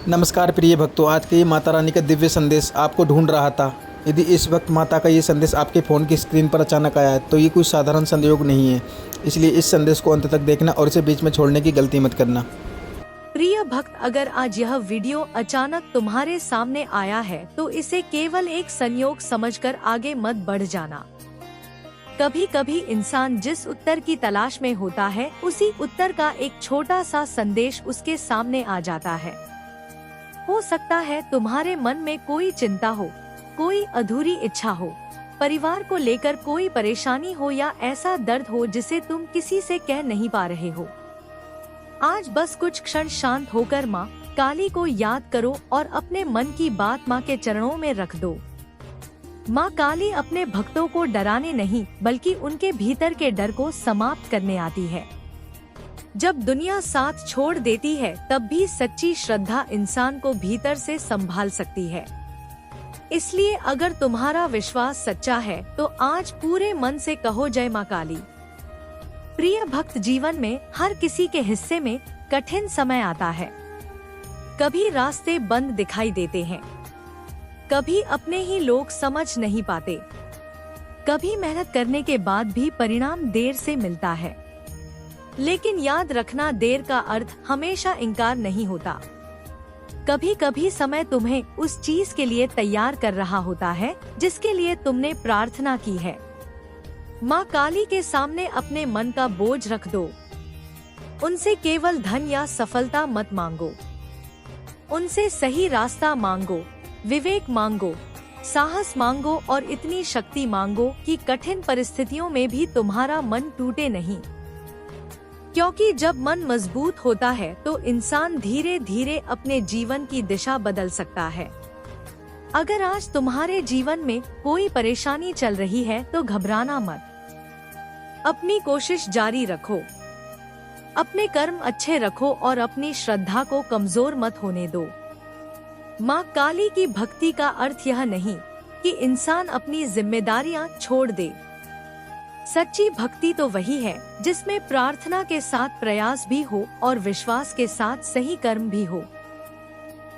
नमस्कार प्रिय भक्तों, आज के ये माता रानी का दिव्य संदेश आपको ढूंढ रहा था। यदि इस वक्त माता का ये संदेश आपके फ़ोन की स्क्रीन पर अचानक आया है तो ये कोई साधारण संयोग नहीं है। इसलिए इस संदेश को अंत तक देखना और इसे बीच में छोड़ने की गलती मत करना। प्रिय भक्त, अगर आज यह वीडियो अचानक तुम्हारे सामने आया है तो इसे केवल एक संयोग समझकर आगे मत बढ़ जाना। कभी कभी इंसान जिस उत्तर की तलाश में होता है उसी उत्तर का एक छोटा सा संदेश उसके सामने आ जाता है। हो सकता है तुम्हारे मन में कोई चिंता हो, कोई अधूरी इच्छा हो, परिवार को लेकर कोई परेशानी हो या ऐसा दर्द हो जिसे तुम किसी से कह नहीं पा रहे हो। आज बस कुछ क्षण शांत होकर माँ काली को याद करो और अपने मन की बात माँ के चरणों में रख दो। माँ काली अपने भक्तों को डराने नहीं बल्कि उनके भीतर के डर को समाप्त करने आती है। जब दुनिया साथ छोड़ देती है तब भी सच्ची श्रद्धा इंसान को भीतर से संभाल सकती है। इसलिए अगर तुम्हारा विश्वास सच्चा है तो आज पूरे मन से कहो जय माँ काली। प्रिय भक्त, जीवन में हर किसी के हिस्से में कठिन समय आता है। कभी रास्ते बंद दिखाई देते हैं, कभी अपने ही लोग समझ नहीं पाते, कभी मेहनत करने के बाद भी परिणाम देर से मिलता है। लेकिन याद रखना, देर का अर्थ हमेशा इनकार नहीं होता। कभी कभी समय तुम्हें उस चीज के लिए तैयार कर रहा होता है जिसके लिए तुमने प्रार्थना की है। माँ काली के सामने अपने मन का बोझ रख दो। उनसे केवल धन या सफलता मत मांगो, उनसे सही रास्ता मांगो, विवेक मांगो, साहस मांगो और इतनी शक्ति मांगो कि कठिन परिस्थितियों में भी तुम्हारा मन टूटे नहीं। क्योंकि जब मन मजबूत होता है तो इंसान धीरे धीरे अपने जीवन की दिशा बदल सकता है। अगर आज तुम्हारे जीवन में कोई परेशानी चल रही है तो घबराना मत। अपनी कोशिश जारी रखो, अपने कर्म अच्छे रखो और अपनी श्रद्धा को कमजोर मत होने दो। माँ काली की भक्ति का अर्थ यह नहीं कि इंसान अपनी जिम्मेदारियाँ छोड़ दे। सच्ची भक्ति तो वही है जिसमें प्रार्थना के साथ प्रयास भी हो और विश्वास के साथ सही कर्म भी हो।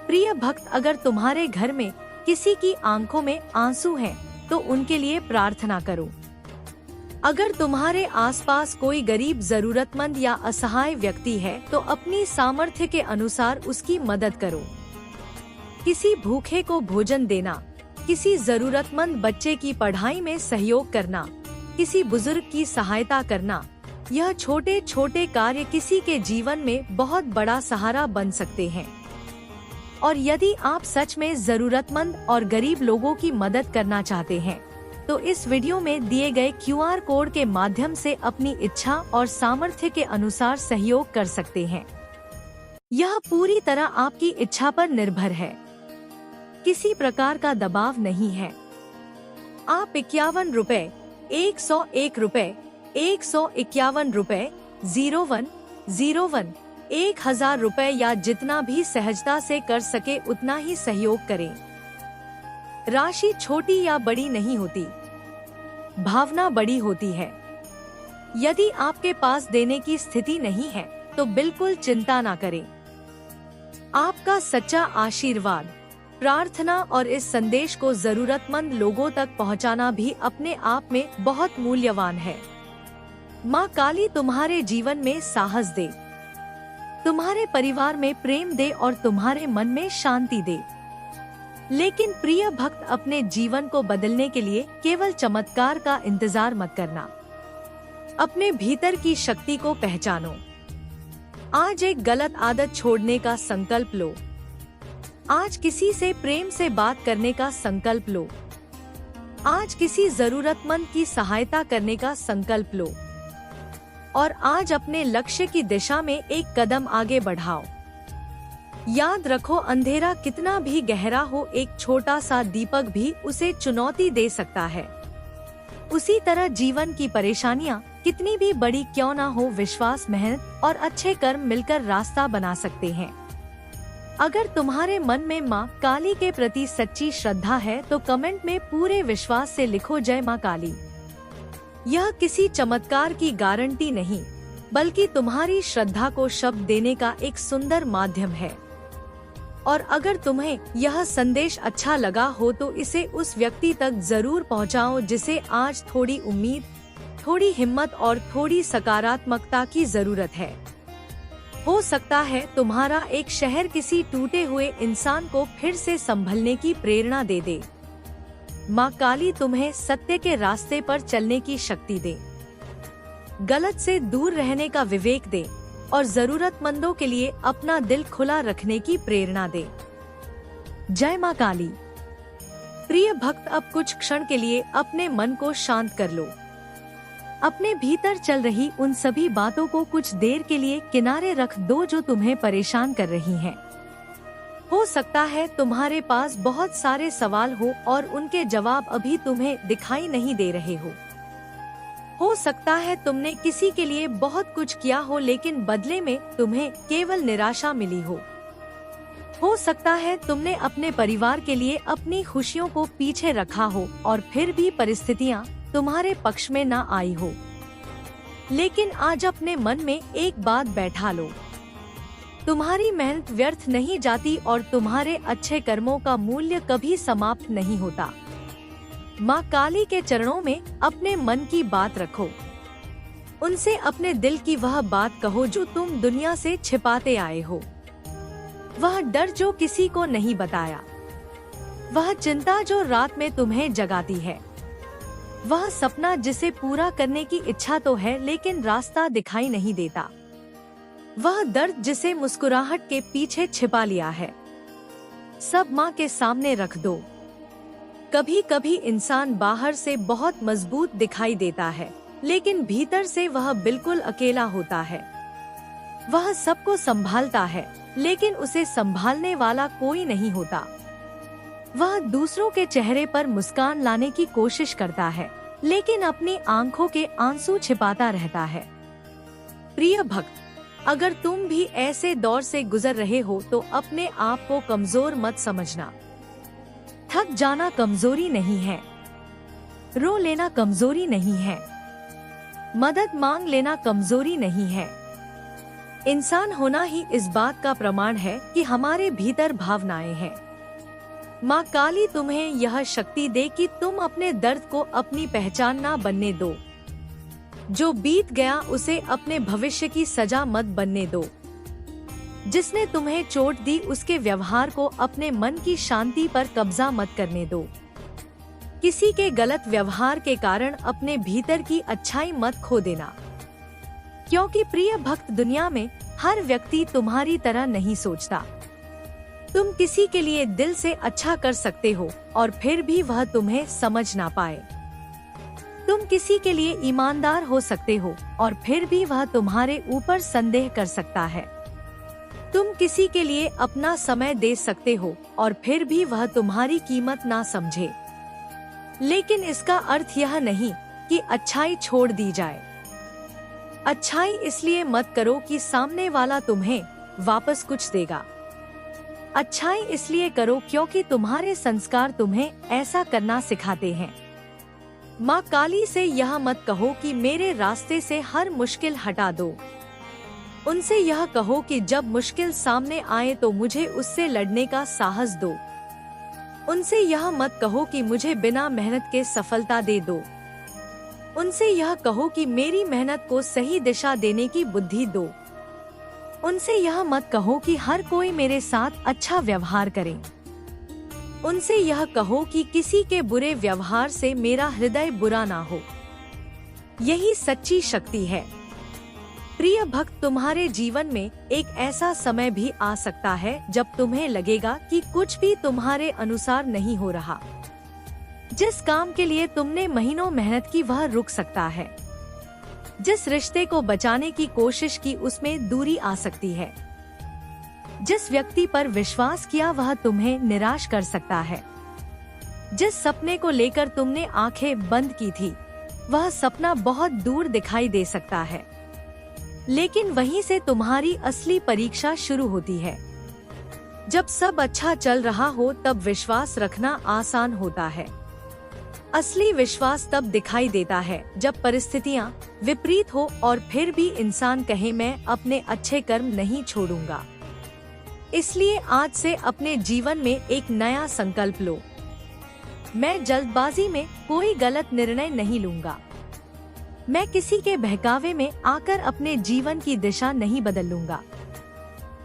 प्रिय भक्त, अगर तुम्हारे घर में किसी की आंखों में आंसू हैं, तो उनके लिए प्रार्थना करो। अगर तुम्हारे आसपास कोई गरीब, जरूरतमंद या असहाय व्यक्ति है तो अपनी सामर्थ्य के अनुसार उसकी मदद करो। किसी भूखे को भोजन देना, किसी जरूरतमंद बच्चे की पढ़ाई में सहयोग करना, किसी बुजुर्ग की सहायता करना, यह छोटे छोटे कार्य किसी के जीवन में बहुत बड़ा सहारा बन सकते हैं। और यदि आप सच में जरूरतमंद और गरीब लोगों की मदद करना चाहते हैं तो इस वीडियो में दिए गए QR कोड के माध्यम से अपनी इच्छा और सामर्थ्य के अनुसार सहयोग कर सकते हैं। यह पूरी तरह आपकी इच्छा पर निर्भर है, किसी प्रकार का दबाव नहीं है। आप 51 रुपए, 101 रुपए, 151 रुपए, 0101, 1000 रुपए या जितना भी सहजता से कर सके उतना ही सहयोग करें। राशि छोटी या बड़ी नहीं होती, भावना बड़ी होती है। यदि आपके पास देने की स्थिति नहीं है तो बिल्कुल चिंता ना करें। आपका सच्चा आशीर्वाद, प्रार्थना और इस संदेश को जरूरतमंद लोगों तक पहुंचाना भी अपने आप में बहुत मूल्यवान है। माँ काली तुम्हारे जीवन में साहस दे, तुम्हारे परिवार में प्रेम दे और तुम्हारे मन में शांति दे। लेकिन प्रिय भक्त, अपने जीवन को बदलने के लिए केवल चमत्कार का इंतजार मत करना। अपने भीतर की शक्ति को पहचानो। आज एक गलत आदत छोड़ने का संकल्प लो। आज किसी से प्रेम से बात करने का संकल्प लो। आज किसी जरूरतमंद की सहायता करने का संकल्प लो। और आज अपने लक्ष्य की दिशा में एक कदम आगे बढ़ाओ। याद रखो, अंधेरा कितना भी गहरा हो, एक छोटा सा दीपक भी उसे चुनौती दे सकता है। उसी तरह जीवन की परेशानियां कितनी भी बड़ी क्यों ना हो, विश्वास, मेहनत और अच्छे कर्म मिलकर रास्ता बना सकते हैं। अगर तुम्हारे मन में माँ काली के प्रति सच्ची श्रद्धा है तो कमेंट में पूरे विश्वास से लिखो जय माँ काली। यह किसी चमत्कार की गारंटी नहीं बल्कि तुम्हारी श्रद्धा को शब्द देने का एक सुंदर माध्यम है। और अगर तुम्हें यह संदेश अच्छा लगा हो तो इसे उस व्यक्ति तक जरूर पहुंचाओ जिसे आज थोड़ी उम्मीद, थोड़ी हिम्मत और थोड़ी सकारात्मकता की जरूरत है। हो सकता है तुम्हारा एक शहर किसी टूटे हुए इंसान को फिर से संभलने की प्रेरणा दे दे। माँ काली तुम्हें सत्य के रास्ते पर चलने की शक्ति दे, गलत से दूर रहने का विवेक दे और जरूरतमंदों के लिए अपना दिल खुला रखने की प्रेरणा दे। जय माँ काली। प्रिय भक्त, अब कुछ क्षण के लिए अपने मन को शांत कर लो। अपने भीतर चल रही उन सभी बातों को कुछ देर के लिए किनारे रख दो जो तुम्हें परेशान कर रही हैं। हो सकता है तुम्हारे पास बहुत सारे सवाल हो और उनके जवाब अभी तुम्हें दिखाई नहीं दे रहे हो सकता है तुमने किसी के लिए बहुत कुछ किया हो लेकिन बदले में तुम्हें केवल निराशा मिली हो सकता है तुमने अपने परिवार के लिए अपनी खुशियों को पीछे रखा हो और फिर भी परिस्थितियाँ तुम्हारे पक्ष में ना आई हो। लेकिन आज अपने मन में एक बात बैठा लो, तुम्हारी मेहनत व्यर्थ नहीं जाती और तुम्हारे अच्छे कर्मों का मूल्य कभी समाप्त नहीं होता। माँ काली के चरणों में अपने मन की बात रखो, उनसे अपने दिल की वह बात कहो जो तुम दुनिया से छिपाते आए हो। वह डर जो किसी को नहीं बताया, वह चिंता जो रात में तुम्हें जगाती है, वह सपना जिसे पूरा करने की इच्छा तो है लेकिन रास्ता दिखाई नहीं देता, वह दर्द जिसे मुस्कुराहट के पीछे छिपा लिया है, सब माँ के सामने रख दो। कभी कभी इंसान बाहर से बहुत मजबूत दिखाई देता है लेकिन भीतर से वह बिल्कुल अकेला होता है। वह सबको संभालता है लेकिन उसे संभालने वाला कोई नहीं होता। वह दूसरों के चेहरे पर मुस्कान लाने की कोशिश करता है लेकिन अपनी आंखों के आंसू छिपाता रहता है। प्रिय भक्त, अगर तुम भी ऐसे दौर से गुजर रहे हो तो अपने आप को कमजोर मत समझना। थक जाना कमजोरी नहीं है, रो लेना कमजोरी नहीं है, मदद मांग लेना कमजोरी नहीं है। इंसान होना ही इस बात का प्रमाण है कि हमारे भीतर भावनाएं हैं। माँ काली तुम्हें यह शक्ति दे कि तुम अपने दर्द को अपनी पहचान ना बनने दो। जो बीत गया उसे अपने भविष्य की सजा मत बनने दो। जिसने तुम्हें चोट दी उसके व्यवहार को अपने मन की शांति पर कब्जा मत करने दो। किसी के गलत व्यवहार के कारण अपने भीतर की अच्छाई मत खो देना, क्योंकि प्रिय भक्त, दुनिया में हर व्यक्ति तुम्हारी तरह नहीं सोचता। तुम किसी के लिए दिल से अच्छा कर सकते हो और फिर भी वह तुम्हें समझ ना पाए। तुम किसी के लिए ईमानदार हो सकते हो और फिर भी वह तुम्हारे ऊपर संदेह कर सकता है। तुम किसी के लिए अपना समय दे सकते हो और फिर भी वह तुम्हारी कीमत ना समझे। लेकिन इसका अर्थ यह नहीं कि अच्छाई छोड़ दी जाए। अच्छाई इसलिए मत करो कि सामने वाला तुम्हें वापस कुछ देगा। अच्छाई इसलिए करो क्योंकि तुम्हारे संस्कार तुम्हें ऐसा करना सिखाते हैं। माँ काली से यह मत कहो कि मेरे रास्ते से हर मुश्किल हटा दो। उनसे यह कहो कि जब मुश्किल सामने आए तो मुझे उससे लड़ने का साहस दो। उनसे यह मत कहो कि मुझे बिना मेहनत के सफलता दे दो। उनसे यह कहो कि मेरी मेहनत को सही दिशा देने की बुद्धि दो। उनसे यह मत कहो कि हर कोई मेरे साथ अच्छा व्यवहार करे। उनसे यह कहो कि किसी के बुरे व्यवहार से मेरा हृदय बुरा ना हो। यही सच्ची शक्ति है। प्रिय भक्त, तुम्हारे जीवन में एक ऐसा समय भी आ सकता है जब तुम्हें लगेगा कि कुछ भी तुम्हारे अनुसार नहीं हो रहा। जिस काम के लिए तुमने महीनों मेहनत की वह रुक सकता है। जिस रिश्ते को बचाने की कोशिश की उसमें दूरी आ सकती है। जिस व्यक्ति पर विश्वास किया वह तुम्हें निराश कर सकता है। जिस सपने को लेकर तुमने आंखें बंद की थी वह सपना बहुत दूर दिखाई दे सकता है। लेकिन वहीं से तुम्हारी असली परीक्षा शुरू होती है। जब सब अच्छा चल रहा हो तब विश्वास रखना आसान होता है। असली विश्वास तब दिखाई देता है जब परिस्थितियां विपरीत हो और फिर भी इंसान कहे मैं अपने अच्छे कर्म नहीं छोड़ूंगा। इसलिए आज से अपने जीवन में एक नया संकल्प लो। मैं जल्दबाजी में कोई गलत निर्णय नहीं लूंगा। मैं किसी के बहकावे में आकर अपने जीवन की दिशा नहीं बदल लूंगा।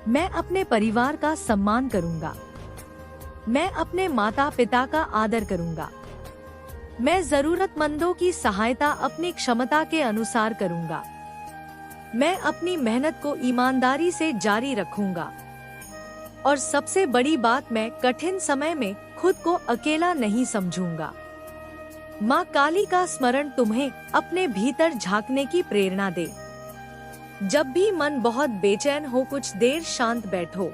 मैं अपने परिवार का सम्मान करूंगा। मैं अपने माता पिता का आदर करूंगा। मैं जरूरतमंदों की सहायता अपनी क्षमता के अनुसार करूंगा। मैं अपनी मेहनत को ईमानदारी से जारी रखूंगा। और सबसे बड़ी बात, मैं कठिन समय में खुद को अकेला नहीं समझूंगा। माँ काली का स्मरण तुम्हें अपने भीतर झांकने की प्रेरणा दे। जब भी मन बहुत बेचैन हो, कुछ देर शांत बैठो,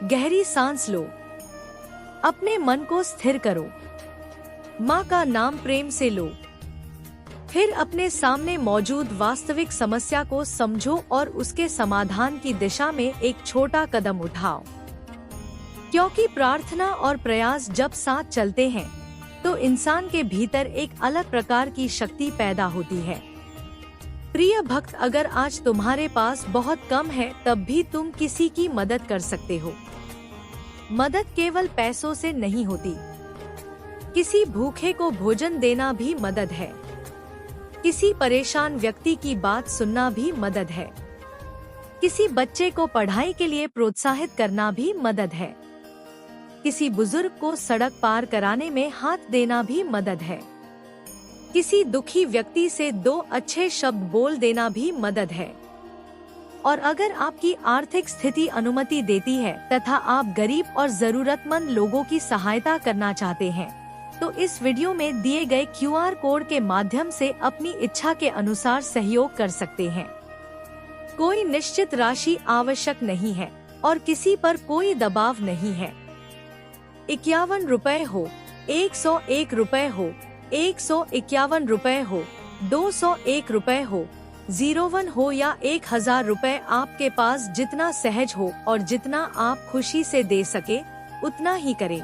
गहरी सांस लो, अपने मन को स्थिर करो, माँ का नाम प्रेम से लो, फिर अपने सामने मौजूद वास्तविक समस्या को समझो और उसके समाधान की दिशा में एक छोटा कदम उठाओ। क्योंकि प्रार्थना और प्रयास जब साथ चलते हैं तो इंसान के भीतर एक अलग प्रकार की शक्ति पैदा होती है। प्रिय भक्त, अगर आज तुम्हारे पास बहुत कम है तब भी तुम किसी की मदद कर सकते हो। मदद केवल पैसों से नहीं होती। किसी भूखे को भोजन देना भी मदद है। किसी परेशान व्यक्ति की बात सुनना भी मदद है। किसी बच्चे को पढ़ाई के लिए प्रोत्साहित करना भी मदद है। किसी बुजुर्ग को सड़क पार कराने में हाथ देना भी मदद है। किसी दुखी व्यक्ति से 2 अच्छे शब्द बोल देना भी मदद है। और अगर आपकी आर्थिक स्थिति अनुमति देती है तथा आप गरीब और जरूरतमंद लोगों की सहायता करना चाहते हैं तो इस वीडियो में दिए गए QR कोड के माध्यम से अपनी इच्छा के अनुसार सहयोग कर सकते हैं। कोई निश्चित राशि आवश्यक नहीं है और किसी पर कोई दबाव नहीं है। 51 रुपए हो, 101 रुपए हो, 151 रुपए हो, 201 रुपए हो, 01 हो या 1000 रुपए, आपके पास जितना सहज हो और जितना आप खुशी से दे सके उतना ही करें।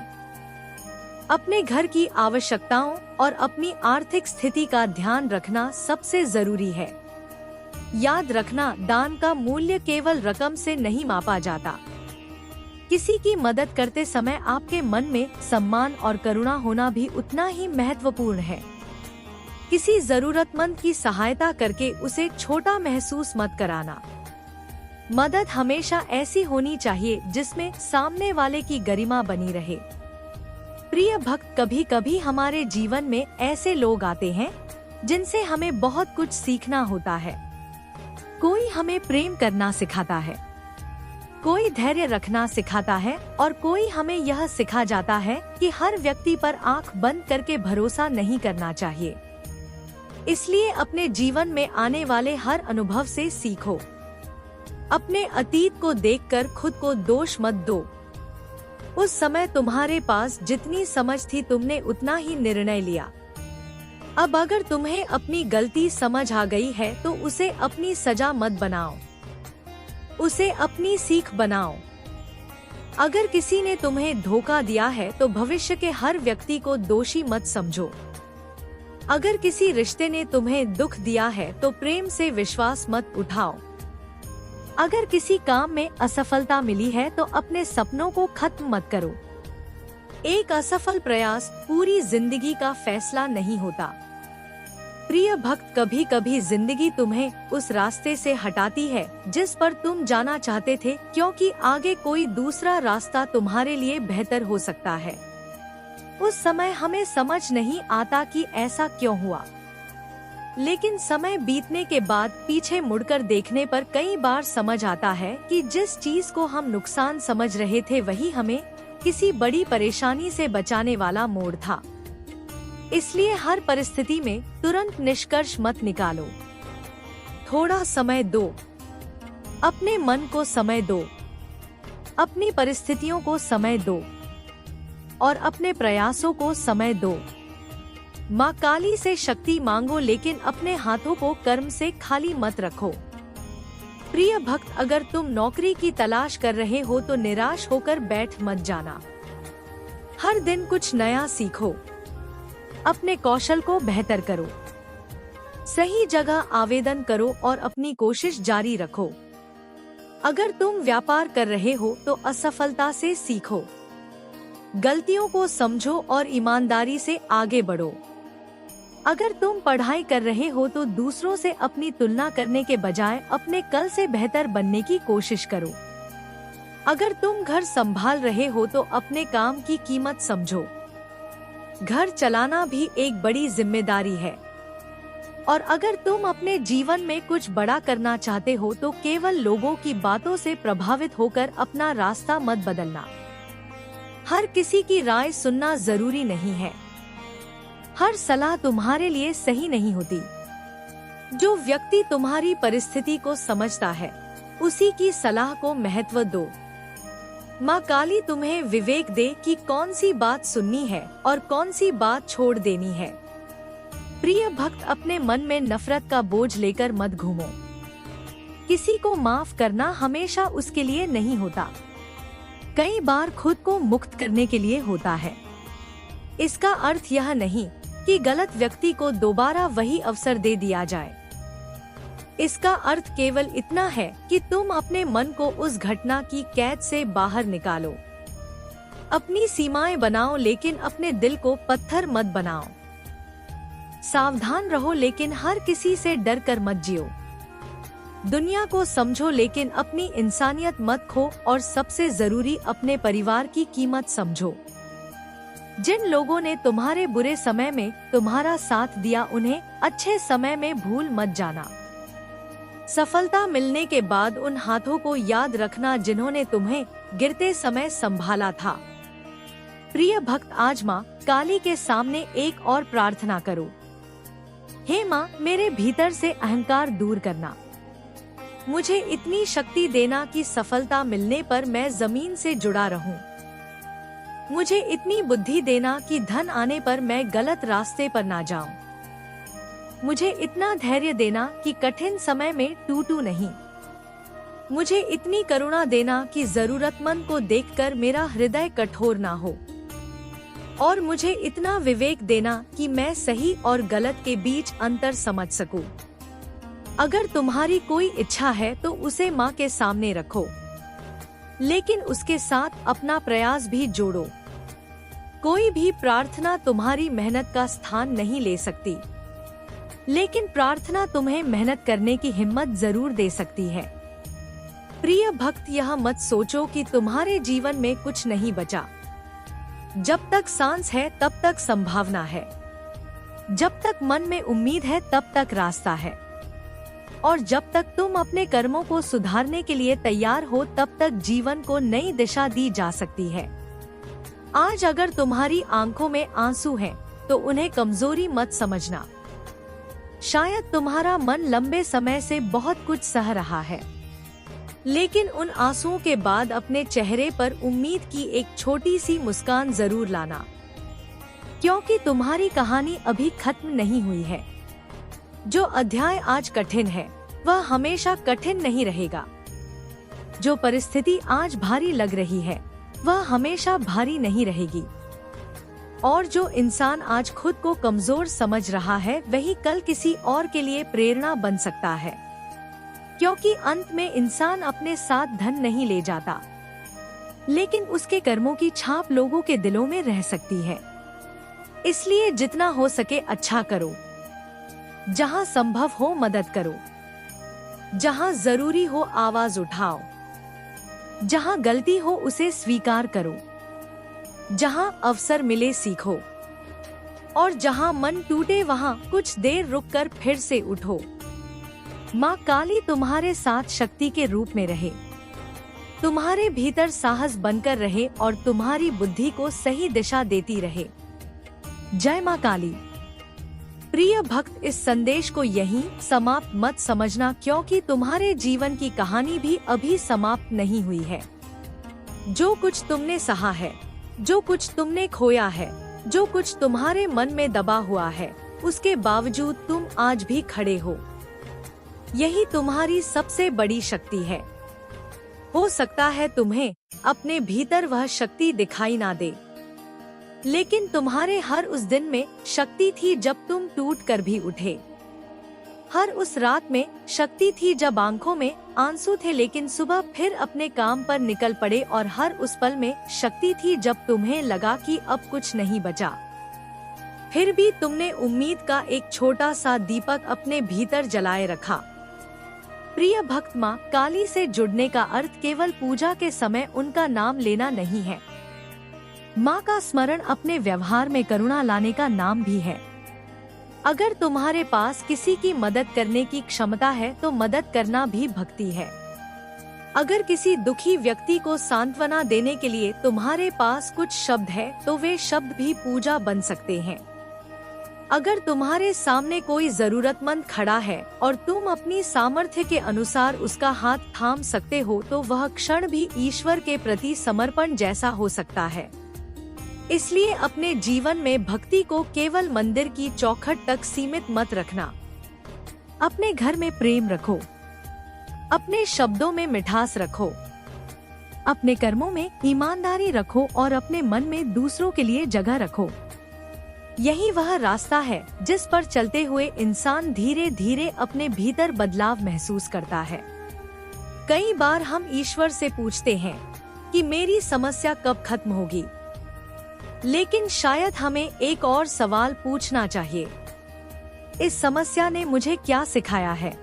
अपने घर की आवश्यकताओं और अपनी आर्थिक स्थिति का ध्यान रखना सबसे जरूरी है। याद रखना, दान का मूल्य केवल रकम से नहीं मापा जाता। किसी की मदद करते समय आपके मन में सम्मान और करुणा होना भी उतना ही महत्वपूर्ण है। किसी जरूरतमंद की सहायता करके उसे छोटा महसूस मत कराना। मदद हमेशा ऐसी होनी चाहिए जिसमें सामने वाले की गरिमा बनी रहे। प्रिय भक्त, कभी कभी हमारे जीवन में ऐसे लोग आते हैं जिनसे हमें बहुत कुछ सीखना होता है। कोई हमें प्रेम करना सिखाता है, कोई धैर्य रखना सिखाता है और कोई हमें यह सिखा जाता है कि हर व्यक्ति पर आंख बंद करके भरोसा नहीं करना चाहिए। इसलिए अपने जीवन में आने वाले हर अनुभव से सीखो। अपने अतीत को देखकर खुद को दोष मत दो। उस समय तुम्हारे पास जितनी समझ थी तुमने उतना ही निर्णय लिया। अब अगर तुम्हें अपनी गलती समझ आ गई है तो उसे अपनी सजा मत बनाओ, उसे अपनी सीख बनाओ। अगर किसी ने तुम्हें धोखा दिया है तो भविष्य के हर व्यक्ति को दोषी मत समझो। अगर किसी रिश्ते ने तुम्हें दुख दिया है तो प्रेम से विश्वास मत उठाओ। अगर किसी काम में असफलता मिली है तो अपने सपनों को खत्म मत करो। एक असफल प्रयास पूरी जिंदगी का फैसला नहीं होता। प्रिय भक्त, कभी कभी जिंदगी तुम्हें उस रास्ते से हटाती है जिस पर तुम जाना चाहते थे, क्योंकि आगे कोई दूसरा रास्ता तुम्हारे लिए बेहतर हो सकता है। उस समय हमें समझ नहीं आता कि ऐसा क्यों हुआ, लेकिन समय बीतने के बाद पीछे मुड़कर देखने पर कई बार समझ आता है कि जिस चीज को हम नुकसान समझ रहे थे वही हमें किसी बड़ी परेशानी से बचाने वाला मोड़ था। इसलिए हर परिस्थिति में तुरंत निष्कर्ष मत निकालो। थोड़ा समय दो, अपने मन को समय दो, अपनी परिस्थितियों को समय दो और अपने प्रयासों को समय दो। माँ काली से शक्ति मांगो, लेकिन अपने हाथों को कर्म से खाली मत रखो। प्रिय भक्त, अगर तुम नौकरी की तलाश कर रहे हो तो निराश होकर बैठ मत जाना। हर दिन कुछ नया सीखो, अपने कौशल को बेहतर करो, सही जगह आवेदन करो और अपनी कोशिश जारी रखो। अगर तुम व्यापार कर रहे हो तो असफलता से सीखो, गलतियों को समझो और ईमानदारी से आगे बढ़ो। अगर तुम पढ़ाई कर रहे हो तो दूसरों से अपनी तुलना करने के बजाय अपने कल से बेहतर बनने की कोशिश करो। अगर तुम घर संभाल रहे हो तो अपने काम की कीमत समझो। घर चलाना भी एक बड़ी जिम्मेदारी है। और अगर तुम अपने जीवन में कुछ बड़ा करना चाहते हो तो केवल लोगों की बातों से प्रभावित होकर अपना रास्ता मत बदलना। हर किसी की राय सुनना जरूरी नहीं है। हर सलाह तुम्हारे लिए सही नहीं होती। जो व्यक्ति तुम्हारी परिस्थिति को समझता है, उसी की सलाह को महत्व दो। माँ काली तुम्हें विवेक दे कि कौन सी बात सुननी है और कौन सी बात छोड़ देनी है। प्रिय भक्त, अपने मन में नफरत का बोझ लेकर मत घूमो। किसी को माफ करना हमेशा उसके लिए नहीं होता, कई बार खुद को मुक्त करने के लिए होता है। इसका अर्थ यह नहीं कि गलत व्यक्ति को दोबारा वही अवसर दे दिया जाए। इसका अर्थ केवल इतना है कि तुम अपने मन को उस घटना की कैद से बाहर निकालो। अपनी सीमाएं बनाओ लेकिन अपने दिल को पत्थर मत बनाओ। सावधान रहो लेकिन हर किसी से डर कर मत जियो। दुनिया को समझो लेकिन अपनी इंसानियत मत खो और सबसे जरूरी अपने परिवार की कीमत समझो। जिन लोगों ने तुम्हारे बुरे समय में तुम्हारा साथ दिया, उन्हें अच्छे समय में भूल मत जाना। सफलता मिलने के बाद उन हाथों को याद रखना जिन्होंने तुम्हें गिरते समय संभाला था। प्रिय भक्त, आज माँ काली के सामने एक और प्रार्थना करो। हे माँ, मेरे भीतर से अहंकार दूर करना। मुझे इतनी शक्ति देना कि सफलता मिलने पर मैं जमीन से जुड़ा रहूं। मुझे इतनी बुद्धि देना कि धन आने पर मैं गलत रास्ते पर ना जाऊं। मुझे इतना धैर्य देना कि कठिन समय में टूटूं नहीं। मुझे इतनी करुणा देना कि जरूरतमंद को देखकर मेरा हृदय कठोर ना हो। और मुझे इतना विवेक देना कि मैं सही और गलत के बीच अंतर समझ सकूं। अगर तुम्हारी कोई इच्छा है तो उसे माँ के सामने रखो, लेकिन उसके साथ अपना प्रयास भी जोड़ो। कोई भी प्रार्थना तुम्हारी मेहनत का स्थान नहीं ले सकती, लेकिन प्रार्थना तुम्हें मेहनत करने की हिम्मत जरूर दे सकती है। प्रिय भक्त, यह मत सोचो कि तुम्हारे जीवन में कुछ नहीं बचा। जब तक सांस है तब तक संभावना है। जब तक मन में उम्मीद है तब तक रास्ता है। और जब तक तुम अपने कर्मों को सुधारने के लिए तैयार हो तब तक जीवन को नई दिशा दी जा सकती है। आज अगर तुम्हारी आंखों में आंसू हैं, तो उन्हें कमजोरी मत समझना। शायद तुम्हारा मन लंबे समय से बहुत कुछ सह रहा है, लेकिन उन आंसुओं के बाद अपने चेहरे पर उम्मीद की एक छोटी सी मुस्कान जरूर लाना, क्योंकि तुम्हारी कहानी अभी खत्म नहीं हुई है। जो अध्याय आज कठिन है वह हमेशा कठिन नहीं रहेगा। जो परिस्थिति आज भारी लग रही है वह हमेशा भारी नहीं रहेगी। और जो इंसान आज खुद को कमजोर समझ रहा है वही कल किसी और के लिए प्रेरणा बन सकता है, क्योंकि अंत में इंसान अपने साथ धन नहीं ले जाता, लेकिन उसके कर्मों की छाप लोगों के दिलों में रह सकती है। इसलिए जितना हो सके अच्छा करो। जहाँ संभव हो मदद करो। जहाँ जरूरी हो आवाज उठाओ। जहाँ गलती हो उसे स्वीकार करो। जहाँ अवसर मिले सीखो। और जहाँ मन टूटे वहाँ कुछ देर रुककर फिर से उठो। माँ काली तुम्हारे साथ शक्ति के रूप में रहे, तुम्हारे भीतर साहस बनकर रहे और तुम्हारी बुद्धि को सही दिशा देती रहे। जय माँ काली। प्रिय भक्त, इस संदेश को यहीं समाप्त मत समझना, क्योंकि तुम्हारे जीवन की कहानी भी अभी समाप्त नहीं हुई है। जो कुछ तुमने सहा है, जो कुछ तुमने खोया है, जो कुछ तुम्हारे मन में दबा हुआ है, उसके बावजूद तुम आज भी खड़े हो। यही तुम्हारी सबसे बड़ी शक्ति है। हो सकता है तुम्हें अपने भीतर वह शक्ति दिखाई ना दे, लेकिन तुम्हारे हर उस दिन में शक्ति थी जब तुम टूट कर भी उठे। हर उस रात में शक्ति थी जब आंखों में आंसू थे, लेकिन सुबह फिर अपने काम पर निकल पड़े। और हर उस पल में शक्ति थी जब तुम्हें लगा कि अब कुछ नहीं बचा, फिर भी तुमने उम्मीद का एक छोटा सा दीपक अपने भीतर जलाए रखा। प्रिय भक्त, माँ काली से जुड़ने का अर्थ केवल पूजा के समय उनका नाम लेना नहीं है। माँ का स्मरण अपने व्यवहार में करुणा लाने का नाम भी है। अगर तुम्हारे पास किसी की मदद करने की क्षमता है तो मदद करना भी भक्ति है। अगर किसी दुखी व्यक्ति को सांत्वना देने के लिए तुम्हारे पास कुछ शब्द है तो वे शब्द भी पूजा बन सकते हैं। अगर तुम्हारे सामने कोई जरूरतमंद खड़ा है और तुम अपनी सामर्थ्य के अनुसार उसका हाथ थाम सकते हो तो वह क्षण भी ईश्वर के प्रति समर्पण जैसा हो सकता है। इसलिए अपने जीवन में भक्ति को केवल मंदिर की चौखट तक सीमित मत रखना। अपने घर में प्रेम रखो, अपने शब्दों में मिठास रखो, अपने कर्मों में ईमानदारी रखो और अपने मन में दूसरों के लिए जगह रखो। यही वह रास्ता है जिस पर चलते हुए इंसान धीरे धीरे अपने भीतर बदलाव महसूस करता है। कई बार हम ईश्वर से पूछते हैं कि मेरी समस्या कब खत्म होगी, लेकिन शायद हमें एक और सवाल पूछना चाहिए, इस समस्या ने मुझे क्या सिखाया है?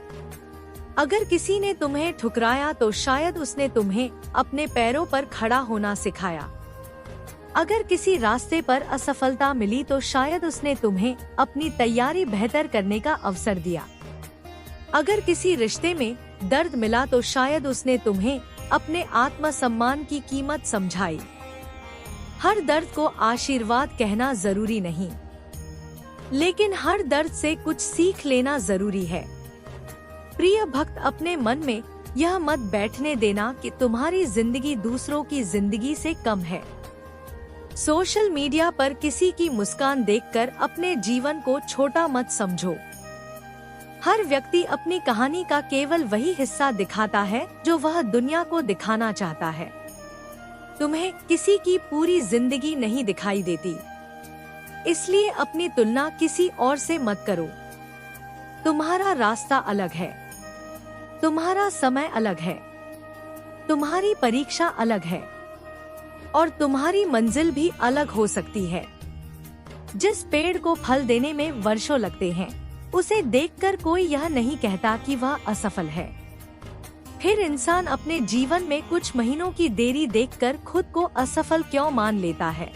अगर किसी ने तुम्हें ठुकराया तो शायद उसने तुम्हें अपने पैरों पर खड़ा होना सिखाया। अगर किसी रास्ते पर असफलता मिली तो शायद उसने तुम्हें अपनी तैयारी बेहतर करने का अवसर दिया। अगर किसी रिश्ते में दर्द मिला तो शायद उसने तुम्हें अपने आत्मसम्मान की कीमत समझाई। हर दर्द को आशीर्वाद कहना जरूरी नहीं, लेकिन हर दर्द से कुछ सीख लेना जरूरी है। प्रिय भक्त, अपने मन में यह मत बैठने देना कि तुम्हारी जिंदगी दूसरों की जिंदगी से कम है। सोशल मीडिया पर किसी की मुस्कान देखकर अपने जीवन को छोटा मत समझो। हर व्यक्ति अपनी कहानी का केवल वही हिस्सा दिखाता है जो वह दुनिया को दिखाना चाहता है। तुम्हें किसी की पूरी जिंदगी नहीं दिखाई देती, इसलिए अपनी तुलना किसी और से मत करो। तुम्हारा रास्ता अलग है, तुम्हारा समय अलग है, तुम्हारी परीक्षा अलग है और तुम्हारी मंजिल भी अलग हो सकती है। जिस पेड़ को फल देने में वर्षों लगते हैं, उसे देखकर कोई यह नहीं कहता कि वह असफल है। फिर इंसान अपने जीवन में कुछ महीनों की देरी देखकर खुद को असफल क्यों मान लेता है?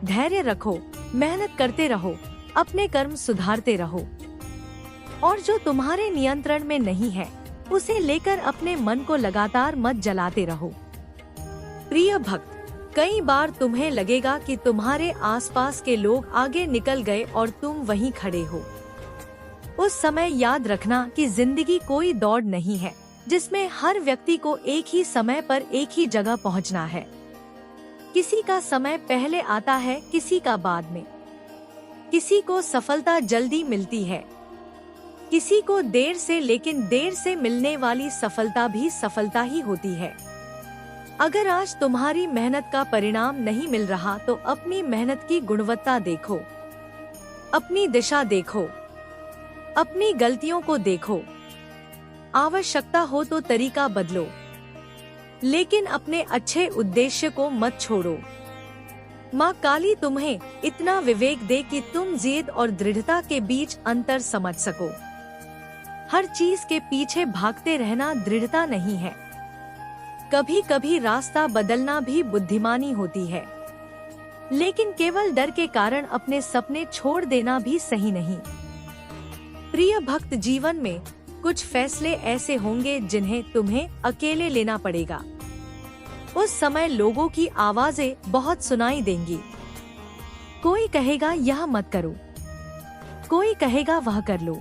धैर्य रखो, मेहनत करते रहो, अपने कर्म सुधारते रहो और जो तुम्हारे नियंत्रण में नहीं है उसे लेकर अपने मन को लगातार मत जलाते रहो। प्रिय भक्त, कई बार तुम्हें लगेगा कि तुम्हारे आसपास के लोग आगे निकल गए और तुम वहीं खड़े हो। उस समय याद रखना कि जिंदगी कोई दौड़ नहीं है जिसमें हर व्यक्ति को एक ही समय पर एक ही जगह पहुंचना है। किसी का समय पहले आता है, किसी का बाद में। किसी को सफलता जल्दी मिलती है, किसी को देर से, लेकिन देर से मिलने वाली सफलता भी सफलता ही होती है। अगर आज तुम्हारी मेहनत का परिणाम नहीं मिल रहा तो अपनी मेहनत की गुणवत्ता देखो, अपनी दिशा देखो, अपनी गलतियों को देखो। आवश्यकता हो तो तरीका बदलो, लेकिन अपने अच्छे उद्देश्य को मत छोड़ो। माँ काली तुम्हें इतना विवेक दे कि तुम जिद और दृढ़ता के बीच अंतर समझ सको। हर चीज के पीछे भागते रहना दृढ़ता नहीं है। कभी कभी रास्ता बदलना भी बुद्धिमानी होती है, लेकिन केवल डर के कारण अपने सपने छोड़ देना भी सही नहीं। प्रिय भक्त, जीवन में कुछ फैसले ऐसे होंगे जिन्हें तुम्हें अकेले लेना पड़ेगा। उस समय लोगों की आवाजें बहुत सुनाई देंगी। कोई कहेगा यह मत करो, कोई कहेगा वह कर लो,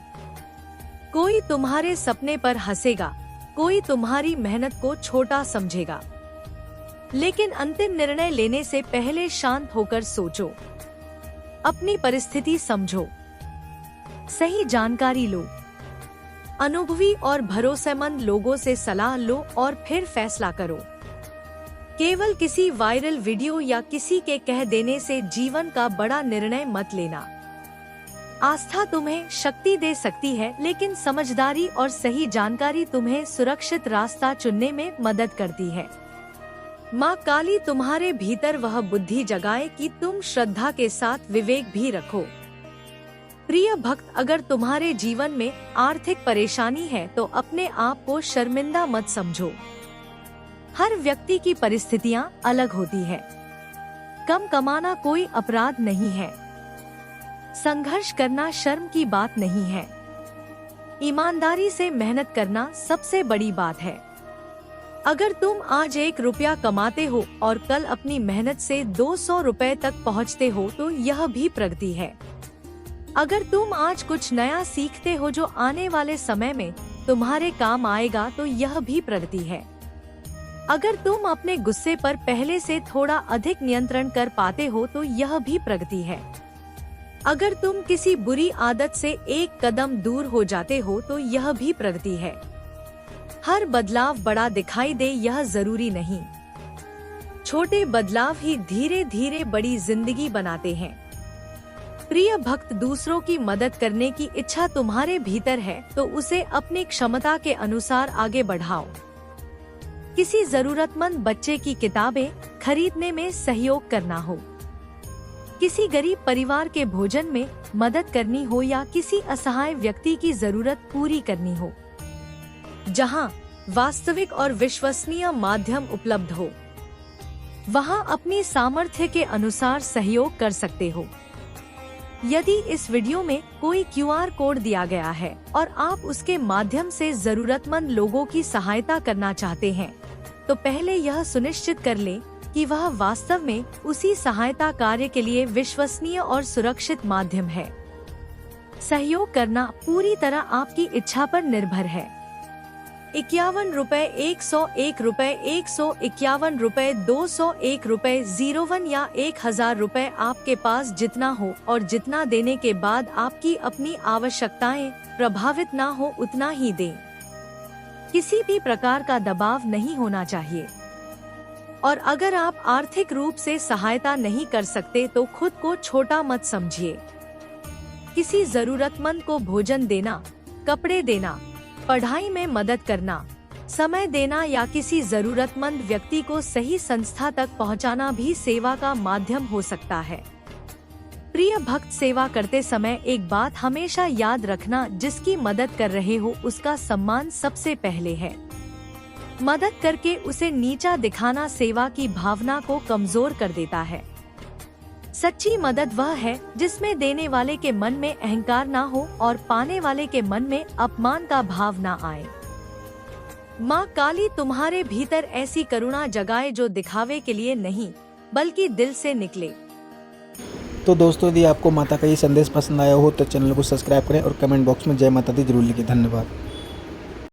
कोई तुम्हारे सपने पर हंसेगा, कोई तुम्हारी मेहनत को छोटा समझेगा। लेकिन अंतिम निर्णय लेने से पहले शांत होकर सोचो, अपनी परिस्थिति समझो, सही जानकारी लो, अनुभवी और भरोसेमंद लोगों से सलाह लो और फिर फैसला करो। केवल किसी वायरल वीडियो या किसी के कह देने से जीवन का बड़ा निर्णय मत लेना। आस्था तुम्हें शक्ति दे सकती है, लेकिन समझदारी और सही जानकारी तुम्हें सुरक्षित रास्ता चुनने में मदद करती है। माँ काली तुम्हारे भीतर वह बुद्धि जगाए कि तुम श्रद्धा के साथ विवेक भी रखो। प्रिय भक्त, अगर तुम्हारे जीवन में आर्थिक परेशानी है तो अपने आप को शर्मिंदा मत समझो। हर व्यक्ति की परिस्थितियाँ अलग होती है। कम कमाना कोई अपराध नहीं है। संघर्ष करना शर्म की बात नहीं है। ईमानदारी से मेहनत करना सबसे बड़ी बात है। अगर तुम आज 1 रुपया कमाते हो और कल अपनी मेहनत से 200 रुपए तक पहुँचते हो तो यह भी प्रगति है। अगर तुम आज कुछ नया सीखते हो जो आने वाले समय में तुम्हारे काम आएगा तो यह भी प्रगति है। अगर तुम अपने गुस्से पर पहले से थोड़ा अधिक नियंत्रण कर पाते हो तो यह भी प्रगति है। अगर तुम किसी बुरी आदत से एक कदम दूर हो जाते हो तो यह भी प्रगति है। हर बदलाव बड़ा दिखाई दे यह जरूरी नहीं। छोटे बदलाव ही धीरे धीरे बड़ी जिंदगी बनाते हैं। प्रिय भक्त, दूसरों की मदद करने की इच्छा तुम्हारे भीतर है तो उसे अपनी क्षमता के अनुसार आगे बढ़ाओ। किसी जरूरतमंद बच्चे की किताबें खरीदने में सहयोग करना हो, किसी गरीब परिवार के भोजन में मदद करनी हो या किसी असहाय व्यक्ति की जरूरत पूरी करनी हो, जहां वास्तविक और विश्वसनीय माध्यम उपलब्ध हो, वहां अपनी सामर्थ्य के अनुसार सहयोग कर सकते हो। यदि इस वीडियो में कोई QR कोड दिया गया है और आप उसके माध्यम से जरूरतमंद लोगों की सहायता करना चाहते हैं, तो पहले यह सुनिश्चित कर लें कि वह वास्तव में उसी सहायता कार्य के लिए विश्वसनीय और सुरक्षित माध्यम है। सहयोग करना पूरी तरह आपकी इच्छा पर निर्भर है। 51 रुपए, 101 रुपए, 151 रुपए, 201 रुपए, 01 या 1000 रुपए, आपके पास जितना हो और जितना देने के बाद आपकी अपनी आवश्यकताएं प्रभावित ना हो उतना ही दें। किसी भी प्रकार का दबाव नहीं होना चाहिए। और अगर आप आर्थिक रूप से सहायता नहीं कर सकते तो खुद को छोटा मत समझिए। किसी जरूरतमंद को भोजन देना, कपड़े देना, पढ़ाई में मदद करना, समय देना या किसी जरूरतमंद व्यक्ति को सही संस्था तक पहुंचाना भी सेवा का माध्यम हो सकता है। प्रिय भक्त, सेवा करते समय एक बात हमेशा याद रखना, जिसकी मदद कर रहे हो उसका सम्मान सबसे पहले है। मदद करके उसे नीचा दिखाना सेवा की भावना को कमजोर कर देता है। सच्ची मदद वह है जिसमें देने वाले के मन में अहंकार ना हो और पाने वाले के मन में अपमान का भाव ना आए। माँ काली तुम्हारे भीतर ऐसी करुणा जगाए जो दिखावे के लिए नहीं बल्कि दिल से निकले। तो दोस्तों, यदि आपको माता का ये संदेश पसंद आया हो तो चैनल को सब्सक्राइब करें और कमेंट बॉक्स में जय माता दी जरूर लिखें। धन्यवाद।